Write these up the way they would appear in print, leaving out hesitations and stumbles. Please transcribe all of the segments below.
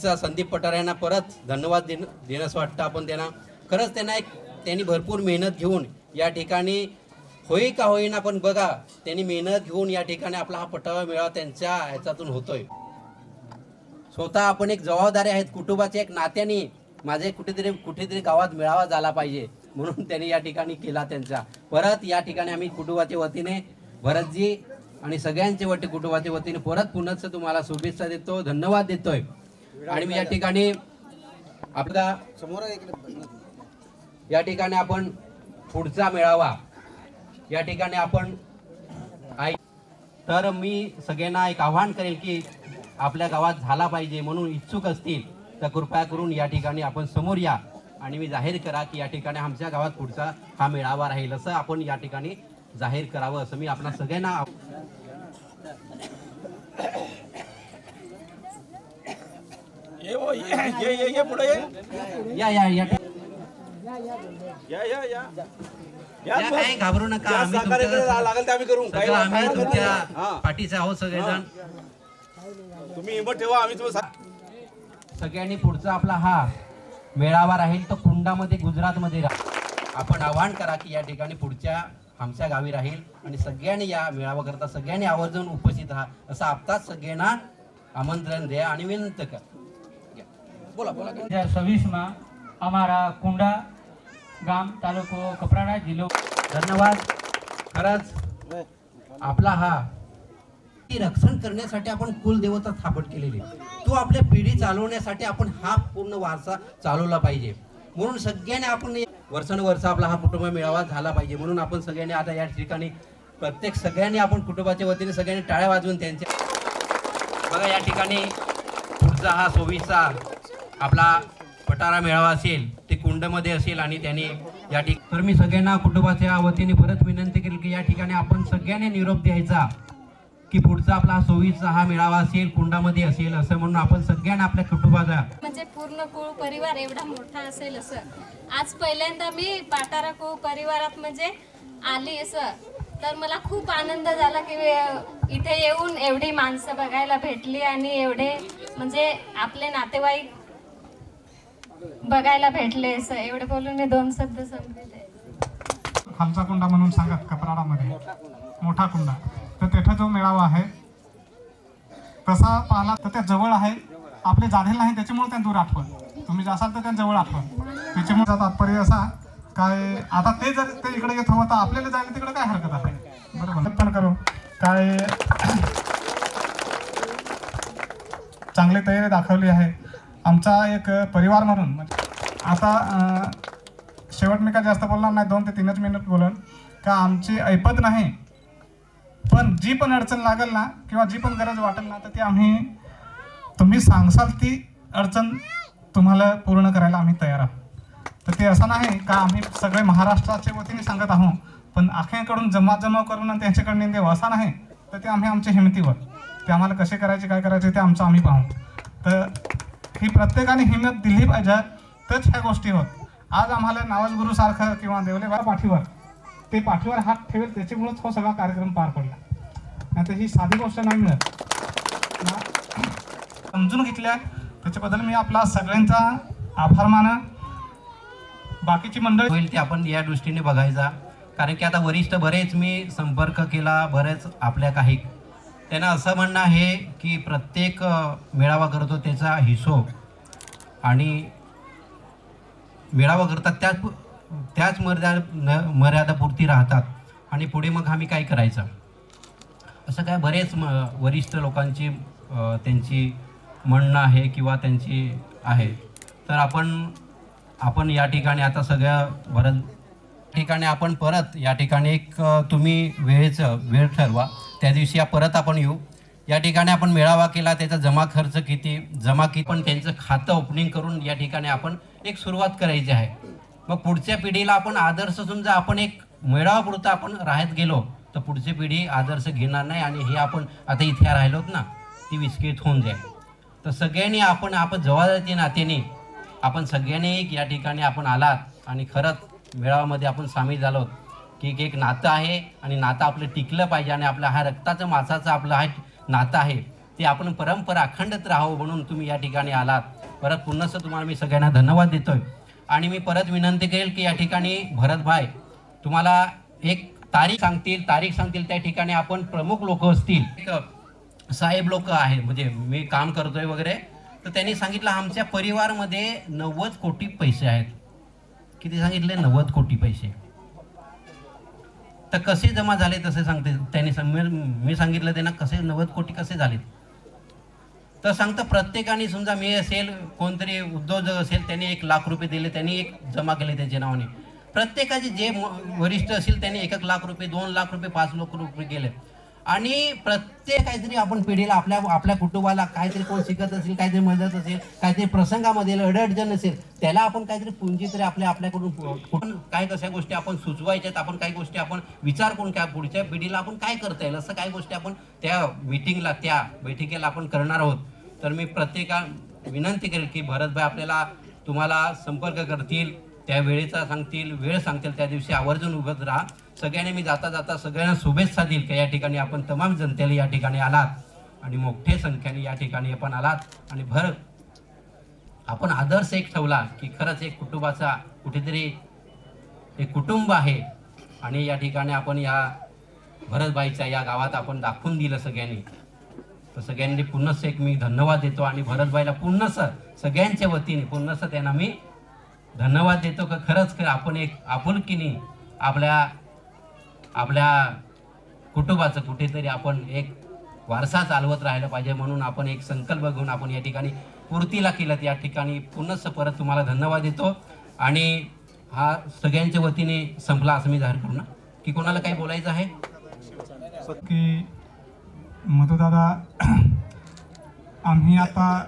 सरपंच संदीप पठारे यांना परत धन्यवाद देणंसं वाटतं आपण त्यांना. खरंच त्यांनी भरपूर मेहनत घेऊन या ठिकाणी होई का होईना पण बघा त्यांनी मेहनत घेऊन या ठिकाणी आपला हा पटावा मेळावा त्यांच्या ह्याच्यातून होतोय. स्वतः आपण एक जबाबदारी आहेत कुटुंबाच्या एक नात्याने माझे कुठेतरी गावात मेळावा झाला पाहिजे म्हणून त्यांनी या ठिकाणी केला त्यांचा. परत या ठिकाणी आम्ही कुटुंबाच्या वतीने भरतजी आणि सगळ्यांच्या कुटुंबाच्या वतीने परत पुनश्च तुम्हाला शुभेच्छा देतो, धन्यवाद देतोय. आणि मी या ठिकाणी आपला समोर या ठिकाणी आपण पुढचा मेळावा या ठिकाणी आपण तर मी सगळ्यांना एक आव्हान करेल की आपल्या गावात झाला पाहिजे म्हणून इच्छुक असतील तर कृपया करून या ठिकाणी आपण समोर या आणि मी जाहीर करा की या ठिकाणी आमच्या गावात पुढचा हा मेळावा राहील असं आपण या ठिकाणी जाहीर करावं असं मी आपल्या सगळ्यांना या काही घाबरू नका, आम्ही तुमच्या पाठीचे आहोत सगळेजण. तुम्ही हिंमत ठेवा, आम्ही तुम्हाला सगळ्यांनी पुढचा आपला हा मेळावा राहील तो कुंडामध्ये गुजरातमध्ये राहील. आपण आवाहन करा की या ठिकाणी पुढच्या आमच्या गावी राहील आणि सगळ्यांनी या मेळावा करता सगळ्यांनी आवर्जून उपस्थित राहा असं आपताच सगळ्यांना आमंत्रण द्या आणि विनंती करा. बोला बोला. 2026 માં અમારા કુંડા ગામ તાલુકો કપરાડા જિલ્લો. धन्यवाद. खरंच आपला हा रक्षण करण्यासाठी आपण कुलदेवता स्थापन केलेली, तो आपल्या पिढी चालवण्यासाठी आपण हा पूर्ण वारसा चालवला पाहिजे म्हणून सगळ्यांनी आपण वर्षानुवर्ष आपला हा कुटुंब मेळावा झाला पाहिजे म्हणून आपण सगळ्यांनी आता या ठिकाणी प्रत्येक सगळ्यांनी आपण कुटुंबाच्या वतीने सगळ्यांनी टाळ्या वाजवून त्यांच्या बघा या ठिकाणी पुढचा हा 26चा आपला पटारा मेळावा असेल ते कुंडमध्ये असेल आणि त्यांनी या ठिकाणी तर मी सगळ्यांना कुटुंबाच्या वतीने परत विनंती केली की या ठिकाणी आपण सगळ्यांनी निरोप द्यायचा की पुढचा आपला 26चा हा मेळावा असेल कुंडामध्ये असेल असं म्हणून आपण सगळ्यांना आपल्या कुटुंबाचा म्हणजे पूर्ण कुळ परिवार एवढा मोठा असेल असं आज पहिल्यांदा मी पाटारा कुळ परिवारात म्हणजे आली असं तर मला खूप आनंद झाला की इथे येऊन एवढी माणसं बघायला भेटली आणि एवढे म्हणजे आपले नातेवाईक बघायला भेटले असं एवढे बोलून मी 2 शब्द संपले. खालचा कुंडा म्हणून सांगत कपराडामध्ये मोठा कुंडा तर तेथे जो मेळावा आहे तसा पाहिला तर त्या जवळ आहे आपले जाणेल नाही त्याच्यामुळे त्या दूर आठवण तुम्ही जासाल तर त्या जवळ आठवण त्याच्यामुळे तात्पर्य असा काय आता ते जर ते इकडे येत हवं तर आपल्याला जायला तिकडे काय हरकत आहे बरोबर पण करू काय चांगली तयारी दाखवली आहे आमचा एक परिवार म्हणून. आता शेवट मी काय जास्त बोलणार नाही 2 ते 3 मिनिट बोलन का आमची ऐपत नाही पण जी पण अडचण लागेल ना किंवा जी पण गरज वाटेल ना तर ती आम्ही तुम्ही सांगसाल ती अडचण तुम्हाला पूर्ण करायला आम्ही तयार आहोत. तर ते असं नाही का आम्ही सगळे महाराष्ट्राच्या वतीने सांगत आहोत पण आख्याकडून जमा करून आणि त्यांच्याकडे देऊ असा नाही तर ते आम्ही आमच्या हिमतीवर ते आम्हाला कसे करायचे काय करायचे ते आमचं आम्ही पाहू. तर ही प्रत्येकाने हिंमत दिली पाहिजे तरच ह्या गोष्टी होत. आज आम्हाला नावज गुरुसारखं किंवा देवलेबा पाठीवर ते पाठीवर हात ठेवेल त्याच्यामुळेच हा सगळा कार्यक्रम पार पडला नाही तर ही साधी गोष्ट नाही मिळत. समजून घेतल्या त्याच्याबद्दल मी आपला सगळ्यांचा आभार माना. बाकीची मंडळी होईल ते आपण या दृष्टीने बघायचा कारण की आता वरिष्ठ बरेच मी संपर्क केला बरेच आपल्या काही त्यांना असं म्हणणं आहे की प्रत्येक मेळावा करतो त्याचा हिशोब आणि मेळावा करतात त्याच मर्यादापुरती राहतात आणि पुढे मग आम्ही काय करायचं असं काय बरेच वरिष्ठ लोकांची त्यांची म्हणणं आहे किंवा त्यांची आहे. तर आपण या ठिकाणी आता सगळ्या बरं ठिकाणी आपण परत या ठिकाणी एक तुम्ही वेळ ठरवा त्या दिवशी परत आपण येऊ. या ठिकाणी आपण मेळावा केला त्याचा जमा खर्च किती पण त्यांचं खातं ओपनिंग करून या ठिकाणी आपण एक सुरुवात करायची आहे. मग पुढच्या पिढीला आपण आदर्श समजा आपण एक मेळावा पुरता आपण राहत गेलो तर पुढची पिढी आदर्श घेणार नाही आणि हे आपण आता इथे राहिलोत ना ती विस्कळीत होऊन जाईल. तर सगळ्यांनी आपण जबाबदारी नात्याने आपण सगळ्यांनी या ठिकाणी आपण आलात आणि खरंच मेळाव्यामध्ये आपण सामील झालो की एक नातं आहे आणि नातं आपलं टिकलं पाहिजे आणि आपलं हा रक्ताचं मासाचं आपलं हा नातं आहे ती आपण परंपरा अखंडित राहावं म्हणून तुम्ही या ठिकाणी आलात. परत पुन्हा तुम्हाला मी सगळ्यांना धन्यवाद देतोय. आणि मी परत विनंती करेल की या ठिकाणी भरतभाई तुम्हाला एक तारीख सांगतील त्या ठिकाणी आपण प्रमुख लोक असतील, एक साहेब लोक आहेत, म्हणजे मी काम करतोय वगैरे, तर त्यांनी सांगितलं आमच्या परिवारमध्ये 90 कोटी पैसे आहेत. किती सांगितले? 90 कोटी पैसे. तर कसे जमा झाले तसे सांगते त्यांनी. मी सांगितलं त्यांना कसे 90 कोटी कसे झालेत, तर सांगतं प्रत्येकाने, समजा मी असेल, कोणतरी उद्योजक असेल, त्यांनी 1 लाख रुपये दिले, त्यांनी एक जमा केले त्याच्या नावाने. प्रत्येकाचे जे वरिष्ठ असेल त्यांनी 1 लाख रुपये, 2 लाख रुपये, 5 लाख रुपये केले. आणि प्रत्येक काहीतरी आपण पिढीला आपल्या कुटुंबाला काहीतरी कोण शिकत असेल, काहीतरी मदत असेल, काहीतरी प्रसंगामध्ये अडचण असेल, त्याला आपण काहीतरी पुंजी तरी आपल्याकडून कुठून काय कशा गोष्टी आपण सुचवायच्यात, आपण काही गोष्टी आपण विचार करून काय पुढच्या पिढीला आपण काय करता येईल असं काही गोष्टी आपण त्या बैठकीला आपण करणार आहोत. तर मी प्रत्येका विनंती करेल की भरतभाई आपल्याला तुम्हाला संपर्क करतील, त्या वेळेचा सांगतील, वेळ सांगतील, त्या दिवशी आवर्जून उभं राहा. सगळ्यांनी मी जाता सगळ्यांना शुभेच्छा देईल की या ठिकाणी आपण तमाम जनतेला या ठिकाणी आलात आणि मोठ्या संख्येने या ठिकाणी आपण आलात आणि आपण आदर्श एक ठेवला की खरंच एक कुटुंबाचा कुठेतरी एक कुटुंब आहे. आणि या ठिकाणी आपण या भरतभाईच्या या गावात आपण दाखवून दिलं सगळ्यांनी. तर सगळ्यांनी पुन्हा एक मी धन्यवाद देतो आणि भरतभाईला पुन्हा सगळ्यांच्या वतीने पुन्हा त्यांना मी धन्यवाद देतो की खरंच आपण एक आपुलकीने आपल्या कुटुंबाचं कुठेतरी आपण एक वारसा चालवत राहिला पाहिजे म्हणून आपण एक संकल्प घेऊन आपण या ठिकाणी पूर्तीला केलं. या ठिकाणी पुन्हा परत तुम्हाला धन्यवाद देतो आणि हा सगळ्यांच्या वतीने संपला असं मी जाहीर करू ना. की कोणाला काही बोलायचं आहे? की मधुदादा, आम्ही आता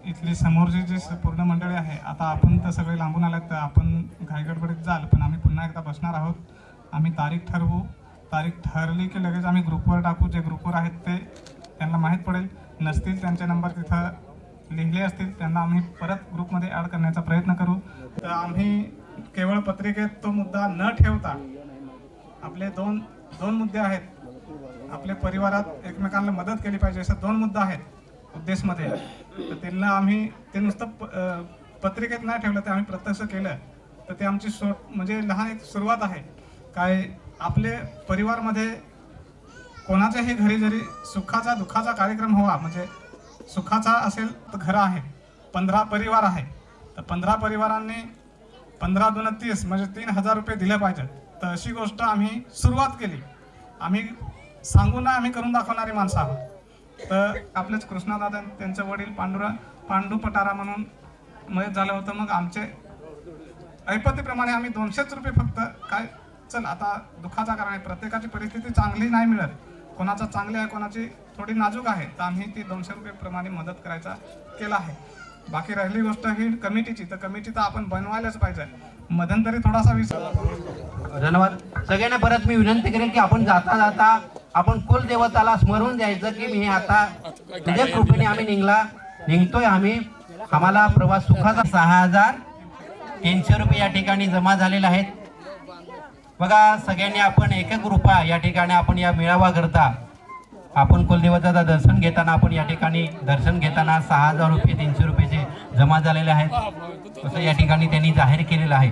इथली समोरची जी पूर्ण मंडळी आहे, आता आपण तर सगळे लांबून आलात, तर आपण घाईगडबडीत जाल, पण आम्ही पुन्हा एकदा बसणार आहोत. आम्ही तारीख ठरवू. तारीख ठरली की लगेच आम्ही ग्रुपवर टाकू. जे ग्रुपवर आहेत ते त्यांना माहीत पडेल. नसतील त्यांचे नंबर तिथं लिहिले असतील, त्यांना आम्ही परत ग्रुपमध्ये ॲड करण्याचा प्रयत्न करू. तर आम्ही केवळ पत्रिकेत तो मुद्दा न ठेवता आपले दोन मुद्दे आहेत. आपल्या परिवारात एकमेकांना मदत केली पाहिजे असे 2 मुद्दे आहेत उद्देशमध्ये. तर त्यांना आम्ही ते नुसतं पत्रिकेत नाही ठेवलं, ते आम्ही प्रत्यक्ष केलं तर ते आमची म्हणजे लहान एक सुरुवात आहे. काय आपले परिवारमध्ये कोणाच्याही घरी जरी सुखाचा दुःखाचा कार्यक्रम हवा, म्हणजे सुखाचा असेल तर घरं आहे, 15 परिवार आहे, तर 15 परिवारांनी 15 दूने 30 म्हणजे 3000 रुपये दिले पाहिजे. तर अशी गोष्ट आम्ही सुरुवात केली. आम्ही सांगून आम्ही करून दाखवणारी माणसं आहोत. तर आपलेच कृष्णादादा त्यांचे वडील पांडू पटारा म्हणून मयत झालं होतं. मग आमचे ऐपतीप्रमाणे आम्ही 200 रुपये फक्त काय चल आता दुःखाचा कारण आहे, प्रत्येकाची परिस्थिती चांगली नाही मिळत, कोणाचा चांगली आहे कोणाची थोडी नाजूक आहे, तर आम्ही ती 200 रुपये प्रमाणे मदत करायचा केला आहे. बाकी राहिली गोष्ट ही कमिटीची, तर कमिटी तर आपण बनवायलाच पाहिजे. मध्यंतरी थोडासा धन्यवाद सगळ्यांना. परत मी विनंती करेन की आपण जाता आपण कुलदेवताला स्मरून द्यायचं की मी आता तुझ्या कृपेने आम्ही निघतोय. आम्हाला प्रवास सुखाचा 6300 रुपये या ठिकाणी जमा झालेले आहेत. बघा सगळ्यांनी आपण एक रुपया या ठिकाणी आपण या मेळावा करता आपण कुलदेवताचं दर्शन घेताना आपण या ठिकाणी दर्शन घेताना 6000 रुपये 300 रुपयेचे जमा झालेले आहेत असं या ठिकाणी त्यांनी जाहीर केलेलं आहे.